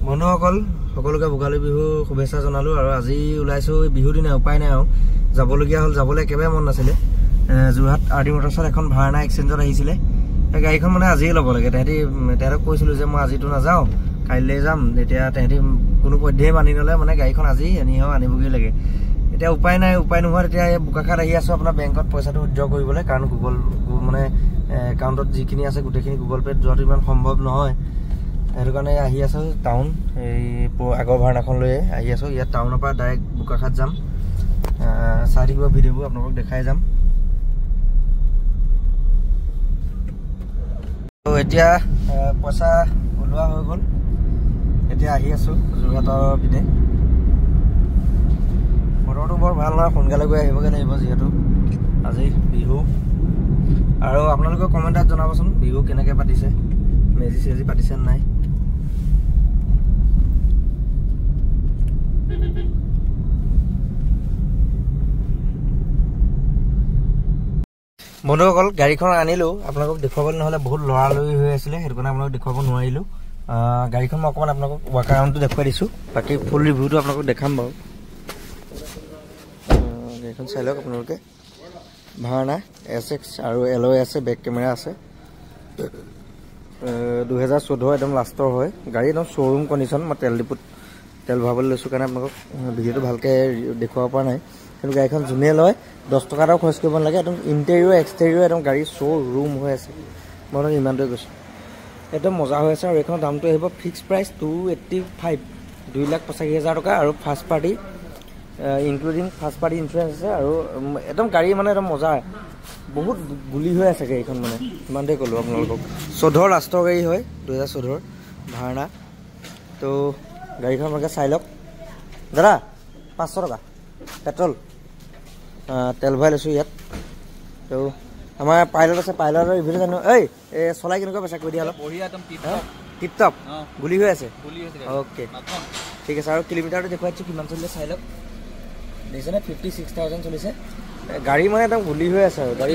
বন্ধুসকল সকলোকে ভোগালী বিহু শুভেচ্ছা জনালো আৰু আজি ওলাইছো বিহু দিনা উপায় নাই যাবলগীয়া হল যাবলৈ একেবাৰে মন নাছিলে যোৰহাট আৰডি মটৰছত এখন ভাড়া এক্সচেঞ্জত আহিছিলে গাড়ীখন মানে আজি ল'ব লাগে তেহেঁতক কৈছিলো যে মই আজিতো নাযাওঁ কাইলৈ যাম এতিয়া তেহেঁতি কোনো পধ্যেই মানি নলে মানে গাড়ীখন আজি আনিবগৈ লাগে এতিয়া উপায় নাই উপায় নোহোৱাত এতিয়া বোকাখাত আহি আছো আপোনাৰ বেংকত পইচাটো উইথড্ৰ কৰিবলৈ কাৰণ গুগল মানে একাউণ্টত যিখিনি আছে গোটেইখিনি গুগল পে'ত যোৱাটো ইমান সম্ভৱ নহয় সেইটো কাৰণে আহি আছো টাউন এই আগৰ ভাড়াখন লৈ আহি আছো ইয়াত টাউনৰ পৰা ডাইৰেক্ট বোকাখাত যাম চাই থাকিব ভিডিঅ'বোৰ আপোনালোকক দেখাই যাম এতিয়া পইচা ওলোৱা হৈ গ'ল এতিয়া আহি আছো যোৰহাটৰ পিনে বতৰটো বৰ ভাল নহয় সোনকালে গৈ আহিবগৈ লাগিব যিহেতু আজি বিহু আৰু আপোনালোকে কমেণ্টত জনাবচোন বিহু কেনেকৈ পাতিছে মেজি চেজি পাতিছে নাই বন্ধুসকল গাড়ীখন আনিলো আপোনালোকক দেখুৱাবলৈ নহ'লে বহুত লৰালৰি হৈ আছিলে সেইটো কাৰণে আপোনালোকক দেখুৱাব নোৱাৰিলো গাড়ীখন মই অকণমান আপোনালোকক ৱাক এৰাউণ্ডটো দেখুৱাই দিছোঁ বাকী ফুল ৰিভিউটো আপোনালোকক দেখাম বাৰু গাড়ীখন চাই লওক আপোনালোকে ভাৰ্না SX আৰু এলয় আছে বেক কেমেৰা আছে 2014 একদম লাষ্টৰ হয় গাড়ী একদম শ্ব'ৰুম কণ্ডিশ্যন মই তেল ডিপুত তেল ভৰাবলৈ লৈছোঁ কাৰণে আপোনালোকক ভিডিঅ'টো ভালকৈ দেখুৱাব পৰা নাই কিন্তু গাড়ীখন যোনে লয় 10 টকা এটাও খৰচ কৰিব নালাগে একদম ইণ্টেৰিয়ৰ এক্সটেৰিয়ৰ একদম গাড়ী শ্ব'ৰুম হৈ আছে মই আপোনাক ইমানটোৱে কৈছোঁ একদম মজা হৈ আছে আৰু এইখনৰ দামটো আহিব ফিক্স প্ৰাইচ 285 2,85,000 টকা আৰু first party including first party insurance আছে আৰু একদম গাড়ী মানে একদম মজা বহুত গুলি হৈ আছে গাড়ীখন মানে ইমানটোৱে ক'লোঁ আপোনালোকক 14 লাষ্টৰ গাড়ী হয় 2014 ভাৰ্না তো গাড়ীখন আপোনালোকে চাই লওক দাদা 500 টকা পেট্ৰল তেল ভৰাই লৈছোঁ ইয়াত তো আমাৰ পাইলট আছে পাইলটৰ ৰিভিউ জানো এই চলাই কেনেকুৱা পাইছা কৈ দিয়া অলপ টিপটপ গুলি হৈ আছে অ'কে ঠিক আছে আৰু কিলোমিটাৰটো দেখুৱাই দিছোঁ কিমান চলিছে চাই লওক দেখিছেনে 56,000 চলিছে গাড়ী মানে একদম গুলি হৈ আছে আৰু গাড়ী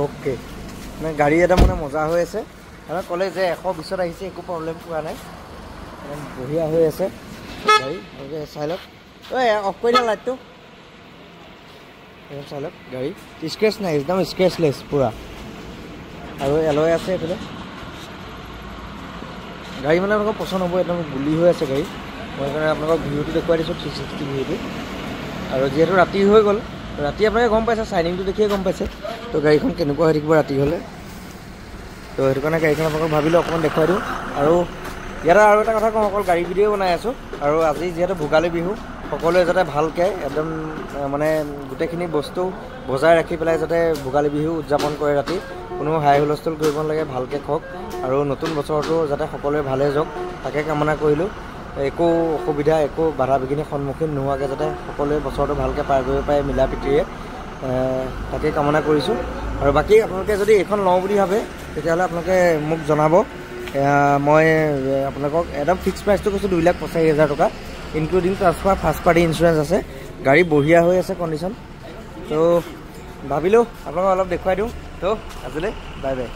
অ'কে মানে গাড়ী একদম মানে মজা হৈ আছে আৰু ক'লে যে 120ত আহিছে একো প্ৰব্লেম পোৱা নাই বঢ়িয়া হৈ আছে গাড়ী আপোনালোকে চাই লওক অফ কৰি দিয়া লাইটটো চাই লওক গাড়ী স্ক্ৰেচ নাই একদম স্ক্ৰেচলেছ পূৰা আৰু এলয় আছে এইফালে গাড়ী মানে আপোনালোকৰ পচন্দ হ'ব একদম গুলি হৈ আছে গাড়ী মই সেইকাৰণে আপোনালোকক ভিউটো দেখুৱাই দিছোঁ 360 ভিউটো আৰু যিহেতু ৰাতি হৈ গ'ল ৰাতি আপোনালোকে গম পাইছে চাইনিংটো দেখিয়ে গম পাইছে তো গাড়ীখন কেনেকুৱা হৈ থাকিব ৰাতি হ'লে তো সেইটো কাৰণে গাড়ীখন আপোনালোকক ভাবিলোঁ অকণমান দেখুৱাই দিওঁ আৰু ইয়াত আৰু এটা কথা কওঁ অকল গাড়ী ভিডিঅ' বনাই আছোঁ আৰু আজি যিহেতু ভোগালী বিহু সকলোৱে যাতে ভালকৈ একদম মানে গোটেইখিনি বস্তু বজাই ৰাখি পেলাই যাতে ভোগালী বিহু উদযাপন কৰে ৰাতি কোনো হাই হুলস্থুল কৰিব নালাগে ভালকৈ খওক আৰু নতুন বছৰটো যাতে সকলোৱে ভালে যাওক তাকে কামনা কৰিলোঁ একো অসুবিধা একো বাধা বিঘিনিৰ সন্মুখীন নোহোৱাকৈ যাতে সকলোৱে বছৰটো ভালকৈ পাৰ কৰিব পাৰে মিলা প্ৰীতিৰে তাকে কামনা কৰিছোঁ আৰু বাকী আপোনালোকে যদি এইখন লওঁ বুলি ভাবে তেতিয়াহ'লে আপোনালোকে মোক জনাব মই আপোনালোকক একদম ফিক্স প্ৰাইচটো কৈছোঁ 2,85,000 টকা including transfer first party insurance আছে গাড়ী বঢ়িয়া হৈ আছে কণ্ডিশ্যন তো ভাবিলোঁ আপোনালোকক অলপ দেখুৱাই দিওঁ তো আজিলৈ বাই বাই